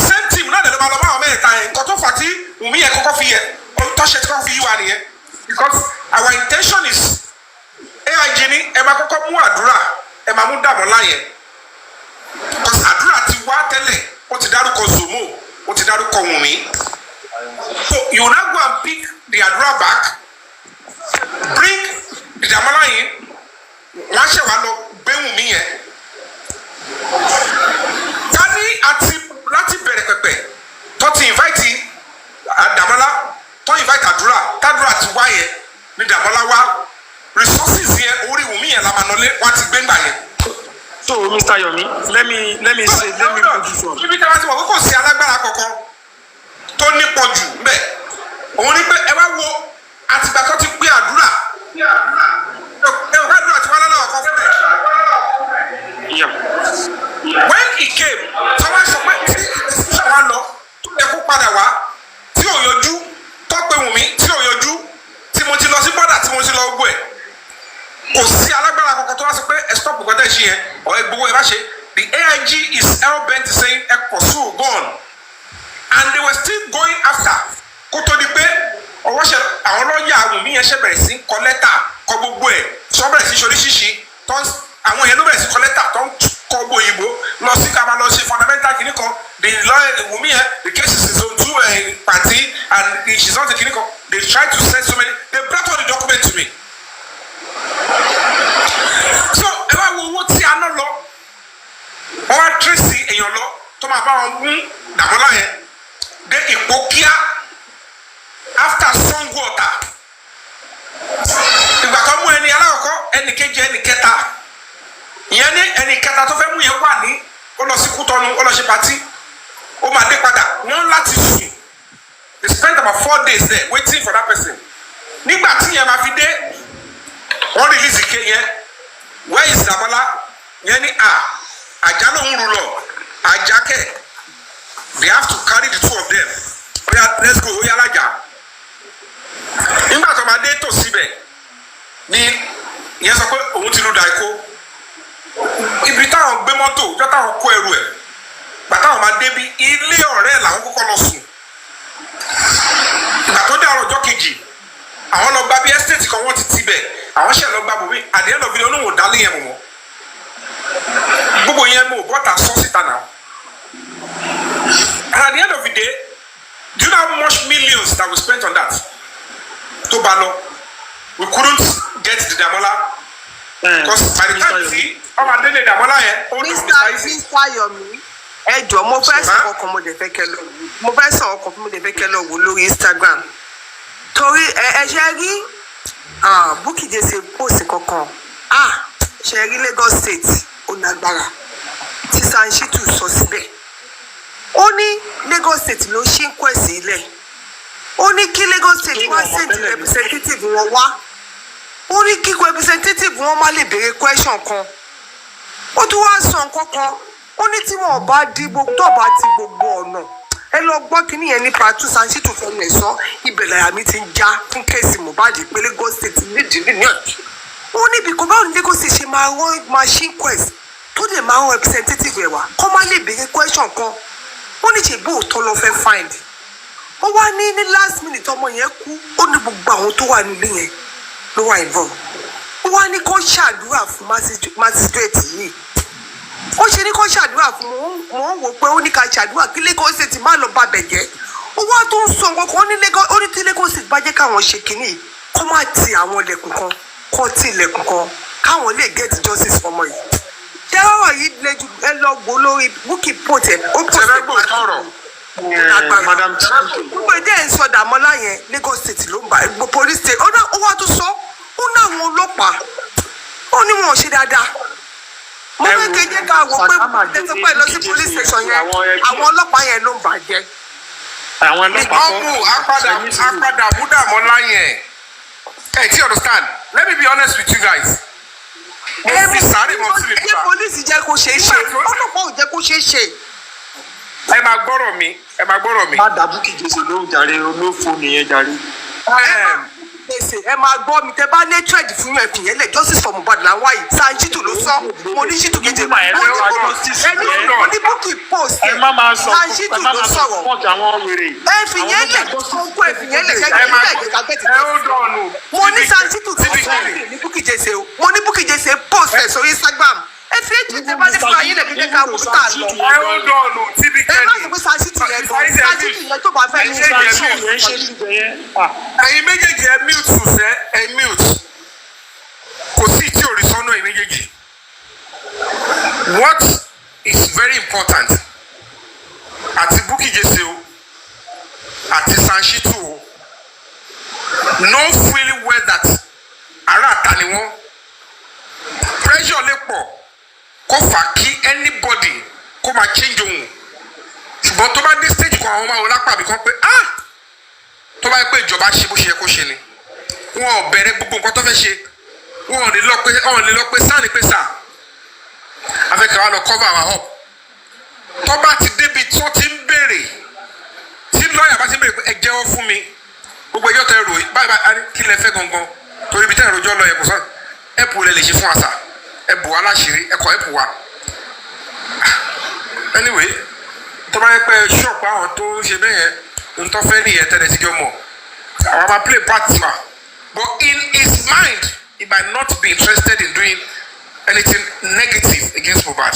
same team náà lẹ́nu máa lọ bá àwọn mẹ́ta yẹn nǹkan tó fà tí Wunmi yẹn kọ́kọ́ fi yẹ tọ́ṣẹ́ tí kọ́kọ́ fi yí wa nìyẹn because our intention is AIG ní ẹ máa kọ́kọ́ mú àdúrà ẹ máa mú Dàmọ́lá yẹn because àdúrà ti wá tẹ́lẹ̀ ó ti dárúkọ Zomo ó ti dárúkọ Wunmi so you now go and pick the àdúrà back bring the Dàmọ́lá yẹn wọ́n ṣe wá lọ gbé Wunmi yẹn tani àti láti bẹ̀rẹ̀ pẹ̀pẹ̀ tó ti invite Dàmọ́lá tó invite àdúrà tàdúrà ti wá yẹn ní Dàmọ́lá wá resources yẹn orí Wunmi yẹn la máa nọlé wọ́n ti gbé ńgbà yẹn. So Mr. Yomi, let me put this one. Ibi tí a bá ti mọ̀ kókò sí alágbára kankan tó nípọn jù mbẹ̀ òun ni pé ẹ wá wo àtìgbà tó ti pé àdúrà ẹ ò ká àdúrà tí wọ́n lọ́wọ́ kan fún ẹ̀. When he came tí wọ́n sọ pé tí ìṣẹ́ wa lọ tó yẹ kó padà wá tí ò yọjú tó pé Wunmi tí ò yọjú tí mo ti lọ sí bọ́dà tí mo ti lọ gbọ́ ẹ̀ kò sí alágbára kankan tó wá sọ pé ẹ stop nǹkan tẹ̀ ṣe yẹn ọ̀ ẹ gbowó ẹ bá ṣe the AIG is hell bent saying ẹ pursue gone and they were still going after kó tó di pé ọwọ́ ṣe àwọn lọ́ọ̀yà Wunmi yẹn ṣe bẹ̀rẹ̀ sí kọ lẹ́tà kọ gbogbo ẹ̀ sọ bẹ̀rẹ̀ sí ṣoríṣiṣi tó àwọn yẹn ló bẹ̀rẹ̀ sí kọ lẹ́tà tó ń kọ gbogbo òyìnbó lọ sí ká máa lọ ṣe fundamental kìíní kan the lawyer Wunmi yẹn the case is in zone 2 party and she's not a kìíní kan they try to send so many they brought all the document to me. So ẹ bá wo owó tí a ná lọ wọ́n wá tracy èèyàn lọ tó máa bá wọn mú Dàmọ́lá yẹn dé Ìpókíà after Sango Ọ̀tà ìgbà tó mú ẹni alákọ̀ọ́kọ́ ẹni kejì ẹni kẹta ìyẹn ní ẹni kẹta tó fẹ́ mú yẹn wà ní ó lọ sí Kútọ́nù ó lọ ṣe pàtí ó máa dé padà wọ́n láti sùn they spent about 4 days there waiting for that person nígbà tí yẹn máa fi dé wọ́n release ike yẹn where is Dàmọ́lá yẹn ní àjà ló ń rú lọ àjà kẹ they have to carry the 2 of them oya let's go oya alájà nígbà tó máa dé tò síbẹ̀ ni ìyẹn sọ pé òun ti lu Dàíkó ibi táwọn gbé mọ́tò ìjọ táwọn kó ẹrù ẹ̀ gbà táwọn máa débi ilé ọ̀rẹ́ làwọn kọ́kọ́ lọ sùn ìgbà tó dé ọ̀rọ̀ ọjọ́ kejì àwọn lọ gba bí estate kan wọ́n ti tibẹ̀ àwọn ṣẹ̀ lọ gba bòmí at the end of the day olóhùn dálé yẹn mọ̀ gbogbo yẹn mo bọ́ta sọ síta náà and at the end of the day do you know how much millions that we spent on that tó bá lọ we couldn't get the Dàmọ́lá because by the time tí ọmọ adélé Dàmọ́lá yẹn ó lù Mr. Yomi ẹ jọ̀ọ́ mo fẹ́ sọ ọkàn mo dẹ̀ fẹ́ kẹ́ lọ mo fẹ́ sọ ọkàn mo dẹ̀ fẹ́ kẹ́ lọ wò lórí Instagram torí ẹ ṣe rí Bukky Jesse post kankan ṣe rí Lagos State ó lágbára tí Sanshitu sọ síbẹ̀ ó ní Lagos State ló ṣí ń kọ́ ẹ̀sìn ilẹ̀ ó ní kí Lagos State wá send representative wọn wá ó ní kí representative wọn má lè béèrè question kan ó tún wá sọ nǹkan kan ó ní tí wọn bá di tó bá ti gbogbo ọ̀nà ẹ lọ gbọ́ kínní yẹn nípa tún Sanshitu fẹ́mi ẹ̀ sọ ibẹ̀ láyà mi ti ń já fún kéèsì Mohbad pé Lagos State nídìí nìyẹn ó níbi kò báwo ní Lagos State ṣe máa rán machine quest tó lè máa rán representative ẹ̀ wá kó má lè béèrè question kan ó ní ṣe bóòtọ́ lọ fẹ́ find ó wá ní last minute ọmọ yẹn kú ó ní gbogbo àwọn tó wà nílé yẹn ló wà involve ó wá ní kó ṣàdúrà fún magistrate yìí ó ṣe ní kó ṣàdúrà fún mò ń wò pé ó ní ká ṣàdúrà kí Lagos State má lọ bá bẹ̀ jẹ́ ó wá tó ń sọ nǹkan kan ó ní tí Lagos State bá jẹ́ káwọn ṣe kínní kó má ti àwọn ilẹ̀kùn kan kó ti ilẹ̀kùn kan káwọn lè get justice fọmọ yìí ṣé ọ̀rọ̀ yìí lẹ́jú ẹ lọ gbó lórí Bukky post ẹ̀ ó post ẹ̀ Madam gbogbo èdè ẹ̀ ń sọ Dàmọ́lá yẹn Lagos State ló ń bá gbogbo police state ó wá tó sọ ó ní àwọn ọlọ́pàá ó ní wọn ò ṣe dáadáa mo fẹ́ kéde ká wò pé tẹ̀sán pẹ̀ lọ sí police station yẹn àwọn ọlọ́pàá yẹn ló ń bàjẹ́. àwọn ọlọ́pàá ọmọ apádà múdàmọ́lá yẹn tí understand let me be honest with you guys. mo fi sáré mo fi lè ṣe police jẹ́ kó ṣeé ṣe ọlọ́pàá ò jẹ́ kó ṣeé ṣe. ẹ máa gbọ́rọ̀ mi. má dà Bukky Jesse lóhùn jàre olófo nìyẹn jàre. gbèsè ẹ máa gbọ́ mi tẹ bá ní trend fún yẹn fìyẹn lẹ̀ justice for Mohbad làwọn yìí Sanjitu ló sọ mo ní Shitu kejì mo ní Bukky post ẹ Sanjitu ló sọ̀rọ̀ ẹ fìyẹn lẹ̀ kókó ẹ fìyẹn lẹ̀ kẹ́kẹ́ mo ní Sanjitu tó sọ ní Bukky Jesse o mo ní Bukky Jesse post ẹ sórí Instagram ẹ fi ètò ìjọba ní fún ayé lẹ̀ kíkẹ́ ká wò tá a lọ ẹ má sọ pé Sanjitu yẹn gan Sanjitu yẹn tó bá fẹ́ ní Sanjitu yẹn. ẹ̀yin méjèèjì ẹ mute sẹ́ ẹ mute kò sí tí ò rí sọ́nà ẹ̀yin méjèèjì. What is very important àti Bukky Jesse o àti Sanjitu o know fully well that ara àta ni wọ́n pressure lè pọ̀ kó fà kí anybody kó máa change ohun ṣùgbọ́n tó bá dé stage kan àwọn máa wọ lápá àbí kan pé tó bá yẹ pé ìjọba ṣe bó ṣe yẹ kó ṣe ni wọn ò bẹ̀rẹ̀ gbogbo nǹkan tó fẹ́ ṣe wọn ò lè lọ pé sáà ni pé sáà afẹ́kẹ́ wa lọ cover our up tó bá ti débi tó ti ń béèrè tí lọ́ọ̀yà bá ti ń béèrè pé ẹ jẹ́wọ́ fún mi gbogbo ẹjọ́ tẹ rò báyìí kí lẹ fẹ́ gangan torí ibi tẹ́ ìròjọ́ lọ yẹ kó sọ ẹ̀pù lẹ lè ṣe fún àṣà ẹ̀bù wa láṣìírí ẹ̀kọ́ ẹ̀pù wa anyway tó bá yẹ pé ṣọ́ọ̀pù àwọn tó ń ṣe bẹ́ẹ̀ yẹn ń tọ́ fẹ́ nìyẹn tẹ́lẹ̀ síjọ́ mọ̀ àwọn máa play part wa but in his mind he might not be interested in doing anything negative against Mohbad.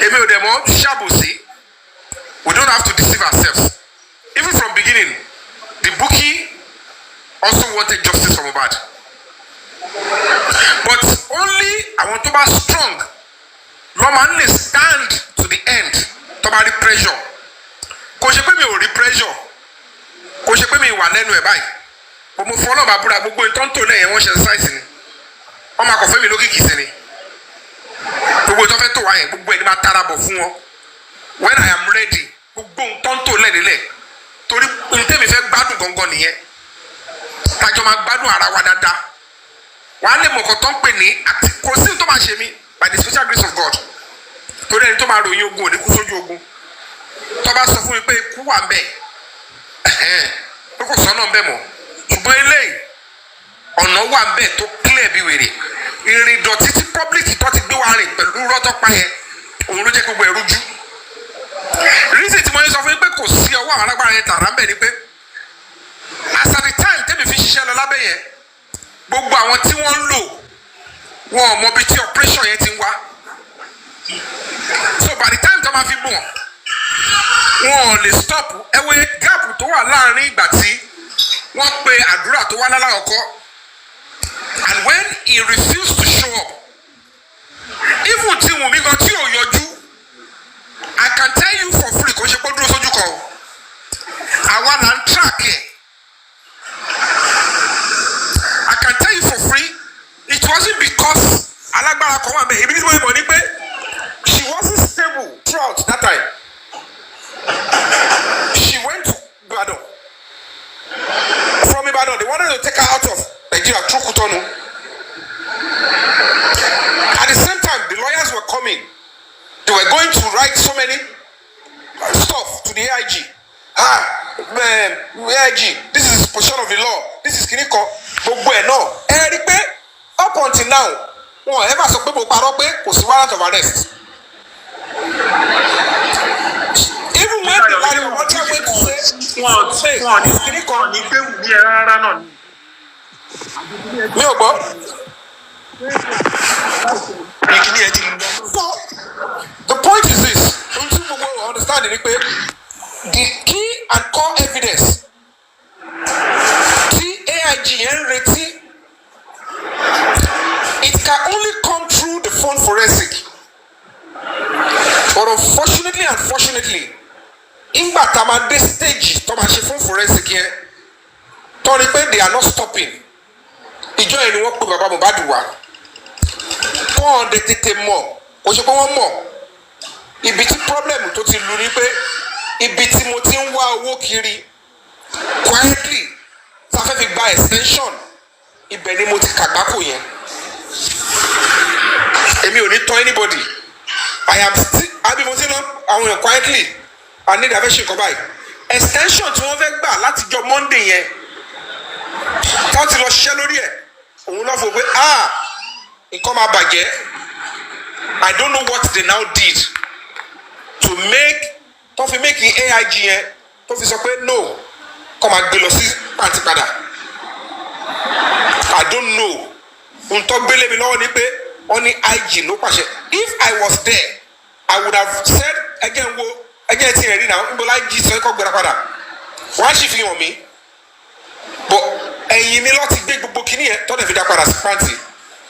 Èmi ò dẹ̀ mọ̀ ṣàbòsí we don't have to deceive ourselves even from beginning the Bukky also wanted justice for Mohbad but only àwọn tó bá strong ló máa ń lè stand to the end tó bá rí pressure kò ṣe pé mi ò rí pressure kò ṣe pé mi wà lẹ́nu ẹ̀ báyìí mo fọ́ náà bá búra gbogbo ìtọ́ntò lẹ́yìn wọ́n ṣe exercise ni wọ́n máa kọ̀ fẹ́ mi lókìkí sí ni gbogbo ìtọ́ fẹ́ tó wá yẹn gbogbo ẹni máa tara bọ̀ fún wọn when I am ready gbogbo ìtọ́ntò lẹ́nilẹ̀ torí ntẹ́mi fẹ́ gbádùn gangan nìyẹn tájọ́ máa gbádùn ara wa dáadáa wàá lè mọ̀kàn tó ń pè ní àti kò sí tó máa ṣe mí by the special grace of God torí ẹni tó máa ròyìn ogun òní kú sójú ogun tó bá sọ fún mi pé ikú wà ń bẹ̀ pé kò sọ́nà ń bẹ̀ mọ́ ṣùgbọ́n eléyìí ọ̀nà wà ń bẹ̀ tó clear bí wèrè ìrìn ìdọ̀tí tí public tó ti gbé wa rìn pẹ̀lú rọ́tọ́pá yẹn òun ló jẹ́ gbogbo ẹ̀rú jú reason tí mo yẹ sọ fún yín pé kò sí ọwọ́ àwọn alágbára yẹn tààrà ń bẹ̀ ni pé as at the time tẹ́mi fi ṣiṣẹ́ lọ lábẹ́ yẹn gbogbo àwọn tí wọ́n ń lò wọn ò mọ bí tí operation yẹn ti ń wá so by the time tó máa fi bù wọn ò lè stop ẹ wo gap tó wà láàrin ìgbà tí wọ́n pe àdúrà tó wá lálàkọ́kọ́ and when he refused to show up even tí Wunmi gan tí ò yọjú I can tell you for free kò ṣe kó dúró sójú kan o àwa là ń track ẹ̀ I can tell you for free it wasn't because alágbára kan wà bẹ́ẹ̀ ebi tí mo mọ̀ ní pé she wasn't stable throughout that time she went to Ibadan from Ibadan they wanted to take her out of Nigeria through Cotonou at the same time the lawyers were coming they were going to write so many stuff to the AIG AIG this is position of the law this is kiniko gbogbo ẹ̀ náà ẹ rí pé up until now wọn ẹ bá sọ pé mo parọ́ pé kò sí warrant of arrest even when the lawyer wanted me to say wọn ní gbé Wunmi ẹ rárá náà ni. mi ò gbọ́. So the point is this: understand it. The key and core evidence AIG rating, it can only come through the phone forensic. But unfortunately, in Batamade stage, Thomas phone forensic here, Tony they are not stopping. Ìjọ ẹni wọ́n pè bàbá Mohbad wá. Kọ́ ọ̀dẹ tètè mọ̀, kò ṣe pé wọ́n mọ̀. Ibi tí problem tó ti lu ni pé ibi tí mo ti ń wá owó kiri quietly sáfẹ́ fi gba extension ibẹ̀ ni mo ti kàgbákò yẹn. Èmi ò ní tọ́ anybody. I am still àbí mo ti ná àwọn èèyàn quietly I need àfẹ́ ṣe nǹkan báyìí. Extension tí wọ́n fẹ́ gbà látijọ́ Monday yẹn táwọn ti lọ ṣiṣẹ́ lórí ẹ̀ òun lọ́ fò pé nǹkan máa bàjẹ́. I don't know what they now did to make tó fi make AIG yẹn tó fi sọ pé no kọ́ máa gbé lọ sí pàǹtí padà. I don't know. Ntọ́ gbélé mi lọ́wọ́ ni pé wọ́n ní IG ló pàṣẹ. If I was there, I would have said ẹgẹ́ tí ẹ̀ rí náà ń bọ́ IG sọ kọ́ gbéra padà. Wọ́n á sì fi hàn mí. But ẹ̀yìn mi lọ́ọ́ ti gbé gbogbo kìíní yẹn tọ́lẹ̀ fi dá padà sí pàǹtí.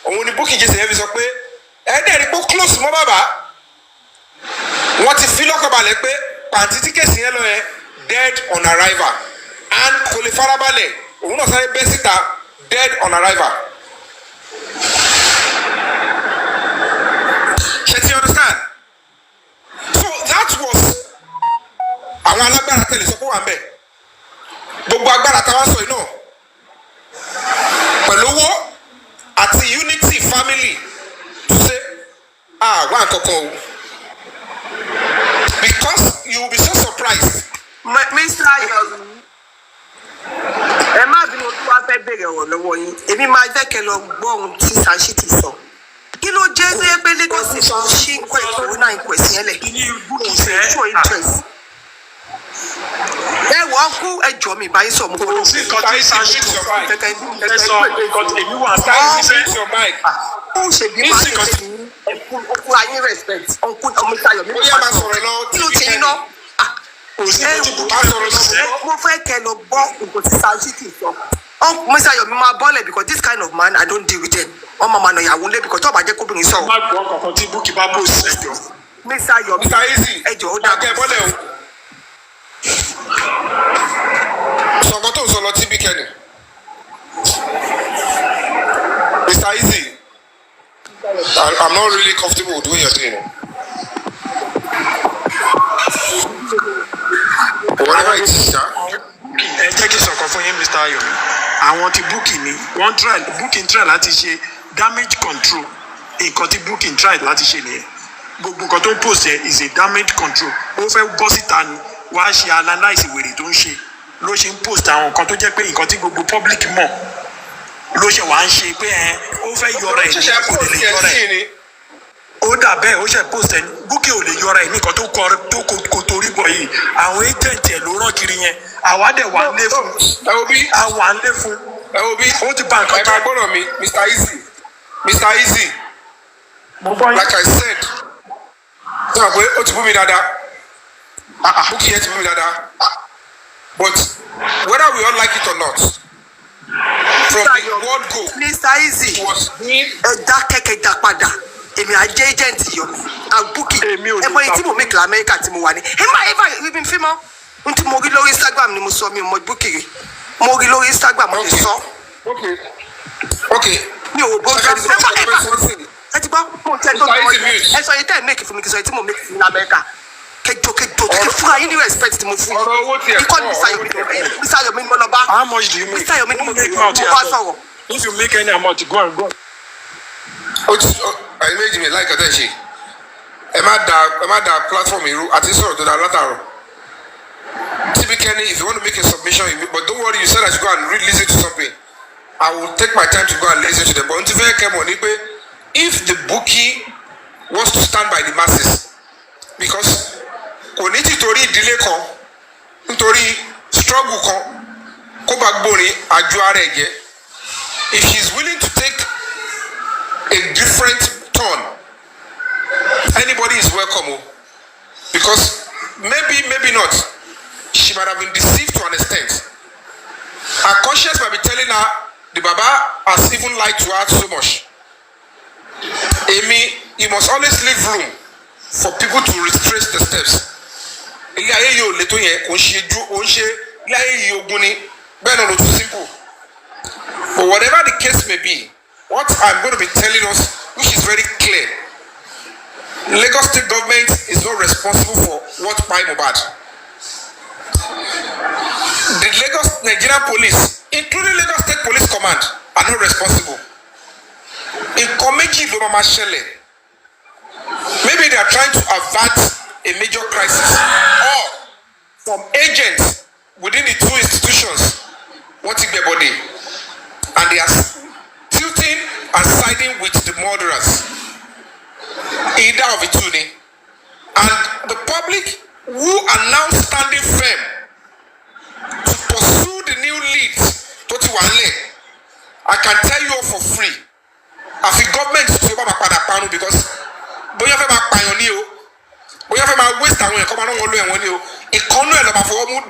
Òun ni booking jẹ́sẹ̀ yẹn fi sọ pé ẹ̀ẹ́dẹ̀ẹ́rì pé close mọ́ bàbá. Wọ́n ti fi lọ́kàn balẹ̀ pé pàǹtí tí kẹ̀sì yẹn lọ yẹn dead on arrival. And kò lè farabalẹ̀ òun náà sáré bẹ́ síta dead on arrival. Ṣé ti understand? So that was àwọn alágbára tẹ̀lé sọ pé wà ń bẹ̀. Gbogbo agbára táwa sọ yìí náà pẹ̀lú owó àti unity family to say wá nǹkankan o. Because you will be so surprised. Mr. Yomi, ẹ má bínú tó wá fẹ́ bèrè ọ̀rọ̀ lọ́wọ́ yín èmi máa jẹ́ kẹ́ lọ gbọ́ ohun tí Sashi ti sọ kí ló jẹ́ tó yẹ pé Lagos sọ ṣí ìkòwò náà ìkòsí ẹlẹ̀ kò sí show interest. Ẹ wọ́n kú ẹjọ́ mi báyìí sọ mo kọ́ ló sí nǹkan tí Sashi sọ ẹ sọ nǹkan èmi wà ó ṣe bí máa ṣe ṣe ní ọkùnrin ayé respect ọkùnrin ọmọ Yomi ó yá máa sọ̀rọ̀ lọ kí ló ti iná. Mo fẹ́ kẹ́ lọ gbọ́ nǹkan tí Sashi ti sọ. Mr. Yomi máa bọ́lẹ̀ because this kind of man I don't deal with them. Wọ́n máa nà ìyàwó lé because tó bá jẹ́ kóbìnrin sọ̀rọ̀. má gbọ́ kankan tí búkì bá bò sí ẹjọ́. Mr. Yomi Mr. Easy ẹjọ́ ó dàgbà. akẹ́ bọ́lẹ̀ o. Sọ̀gbọ́n tó ń sọ lọ tí bí kẹ́ni. Mr. Easy, I'm not really comfortable with what you're doing. Whatever it is, ẹ jẹ́ kí n sọ̀kan fún yín Mr. Yomi àwọn tí búkì ni wọ́n try láti ṣe damage control nǹkan tí booking try láti ṣe nìyẹn gbogbo nǹkan tó ń post ẹ is a damage control ó fẹ́ bọ́ síta ni wàá ṣe analyse wèrè tó ń ṣe ló ṣe ń post àwọn nǹkan tó jẹ́ pé nǹkan tí gbogbo public mọ̀ ló ṣe wàá ń ṣe pé ó fẹ́ yọra ẹ̀ ní kò lè yọra ẹ̀ ó dà bẹ́ẹ̀ ó ṣe post ẹ̀ búkì ò lè yọra ẹ̀ ní nǹkan tó kò torí bọ̀ yìí àwọn agent ẹ̀ ló rán kiri yẹn àwa dẹ̀ wà ń lé fún àwa ń lé fún ó ti bá nǹkan jẹ́. ẹ máa gbọ́dọ̀ mi Mr. Easy like I said ṣé wàá pé ó ti bú mi dáadáa búkì yẹn ti bú mi dáadáa but whether we all like it or not from the word go Mr. Easy was being ẹ̀dá kẹ̀kẹ́ dá padà èmi àjẹ́ agent Yomi àbúkì ẹ̀mọ́ yìí tí mo make lamẹ́ríkà tí mo wà ní ẹ̀ máa ẹ̀ bá ibi fi mọ́ n tí mo rí lórí Instagram ni mo sọ mi ò mọ búkì mo rí lórí Instagram mo lè sọ. okay mi ò gbọ́ ẹ ti gbọ́ mo tẹ́ tó gbọ́ ẹ sọ yìí tẹ́ ẹ̀ make fún mi kì í sọ yìí tí mo make fún mi ní Amẹ́ríkà kẹjọ kí fúnra yín ní respect tí mo fún yín ikọ́ ni Mr. Yomi ni mo lọ bá how much do you make Mr. Yomi ni mo bá sọ̀rọ̀. if you make any amount go and go. ó ti ẹ̀yin méjì mi láì kẹtẹ́ ṣe ẹ má da platform irú àti sọ̀rọ̀ tó da látàrọ̀ typically if you want to make a submission but don't worry you said I should go and listen to something I will take my time to go and listen to them but n ti fẹ́ kẹ́ mọ̀ ní pé if the bookie wants to stand by the masses because kò ní ti torí ìdílé kan nítorí struggle kan kó bá gbórin àjọ ara ẹ̀ jẹ́ if she is willing to take a different turn anybody is welcome, because maybe not. She might have been deceived to an extent. Her conscience might be telling her the Baba has even lied to her so much. Amy, you must always leave room for people to retrace the steps. Simple. But whatever the case may be, what I'm going to be telling us, which is very clear, Lagos State government is not responsible for what by Mohbad. The Lagos Nigerian police, including Lagos State Police Command, are not responsible. In Komeji Lomama Shele, maybe they are trying to avert a major crisis, or some agents within the two institutions wanting their body, and they are tilting and siding with the murderers. Either of the two, and the public who are now standing firm to pursue the new leads to Tiwanle, I can tell you all for free. I think government to because they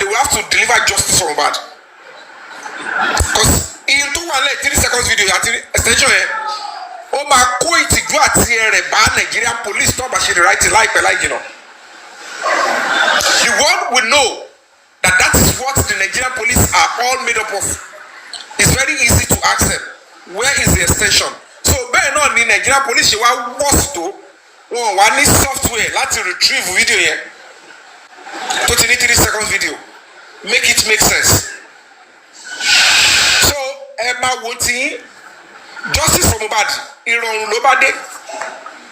will have to deliver justice from bad. Because in 3 seconds video, extension oh my quit go at Nigerian police not the right like you know. The world will know that is what the Nigerian police are all made up of. It's very easy to ask them, where is the extension? So better not the Nigerian police you want to one need software to retrieve video here. 3 seconds video. Make it make sense. So Emma wanting justice for Mohbad. Ìrọ̀rùn ló bá dé.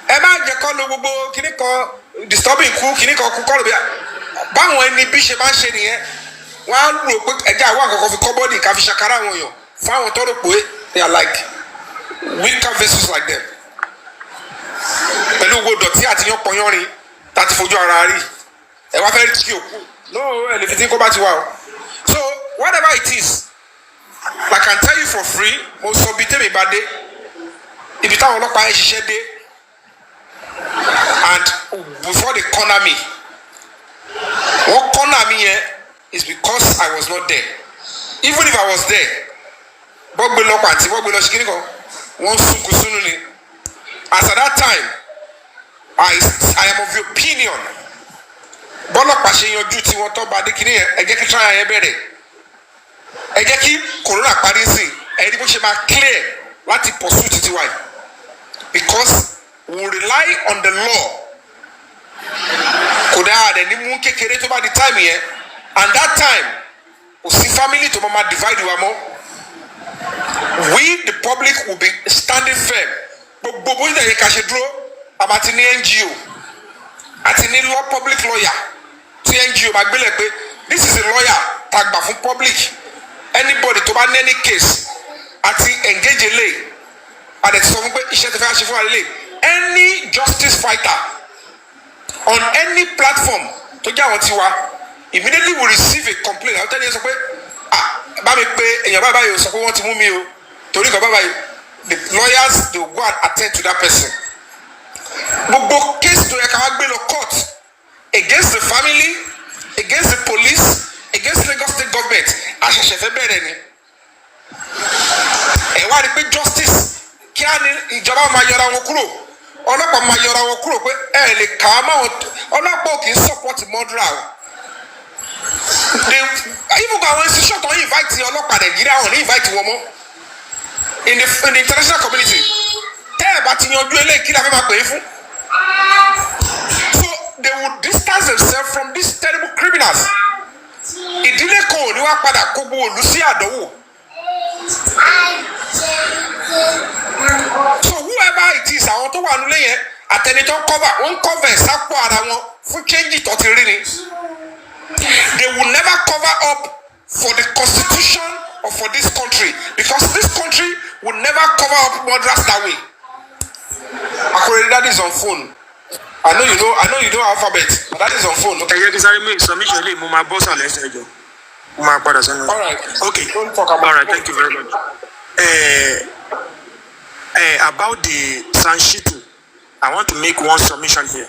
Ẹ má jẹ́ kọ́ lo gbogbo kíní kan disturbing kú kíní kan kú kọ́ ló bí i. Báwọn ẹni bí ṣe máa ń ṣe nìyẹn. Wọ́n á rò pé ẹja àwọn àkọ́kọ́ fi kọ́ bọ́ọ̀dì ká fi ṣàkárà àwọn èèyàn. Fáwọn tó rò pé they are like weaker vessels like them. Pẹ̀lú owó dọ̀tí àti yánpọnyánrin láti fojú ara rí. Ẹ wá fẹ́ kí òkú. No, ẹ lè fi tí kò bá ti wà o. So whatever it is, I can tell you for free, mo sọ bí tèmi bá dé. Ibi táwọn ọlọ́pàá ẹ̀ ṣiṣẹ́ dé, and before they corner me, what corner me here is because I was not there. Even if I was there, bọ́gbé lọ pàǹtí bọ́gbé lọ ṣe kíní kan, wọ́n sunkún sínú ni. As at that time, I am of the opinion, bọ́lọ́pàá ṣe yanjú tí wọ́n tọ́ bá dé kíní yẹn, ẹ jẹ́ kí trial yẹn bẹ̀rẹ̀. Ẹ jẹ́ kí corona parí sí, ẹ ní bó ṣe máa clear láti pursue títí wáyé. Because we rely on the law. Kódà àdẹ̀ni mú kékeré tó bá di time yẹn, and that time kò sí family tó máa divide wa mọ́. We the public will be standing firm. Gbogbo bó ṣe yẹ ká ṣe dúró, àmà ti ní NGO àti ní law public lawyer tí NGO máa gbélé pé this is a lawyer tá gbà fún public. Anybody tó bá ní any case àti engage lay. And it's something any justice fighter on any platform to get on Tiwa immediately will receive a complaint. I'll tell you something. The lawyers they will go and attend to that person. But case to court against the family, against the police, against Lagos State government. And why the justice? Kí á ní ìjọba máa yọra wọn kúrò, ọlọ́pàá máa yọra wọn kúrò pé ẹ lè kà á máa ọlọ́pàá kì í support murderer o. Even àwọn institution tó ń invite ọlọ́pàá Nàìjíríà wọn ní invite wọn mọ́. In the international community, tẹ́ ẹ̀ bá ti yanjú eléyìí kí la fẹ́ máa pè é fún. So they would distance themselves from these terrible criminals. Ìdílé kan ò ní wá padà kó gbogbo òlù sí àdánwò. So whoever it is, àwọn tó wà nílé yẹn àtẹnitọ́ cover sápò ara wọn fún change tó ti rí ni. They will never cover up for the constitution or for this country, because this country will never cover up murderers that way. Akore, that is on phone. I know you know alphabet, but that is on phone. Okay. All right. Okay. Don't talk about. All right. Thank you very much. About the Sanshitu, I want to make one submission here.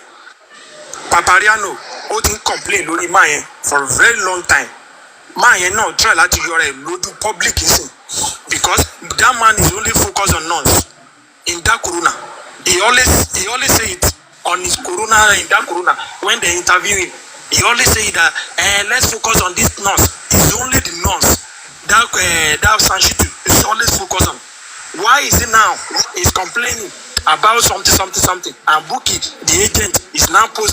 Papariano, ó ti ń complain lórí máa yẹn for a very long time. Máa yẹn náà try láti yọra ẹ̀ lójú public nsìn because that man is only focused on nonce in that corona. He always say it on his corona, in that corona, when they interview him. He always say that let's focus on this nonce. It's only the nonce that Sanshitu is always focused on. Why is it now he's complaining about something, and Buki, the agent, is now posting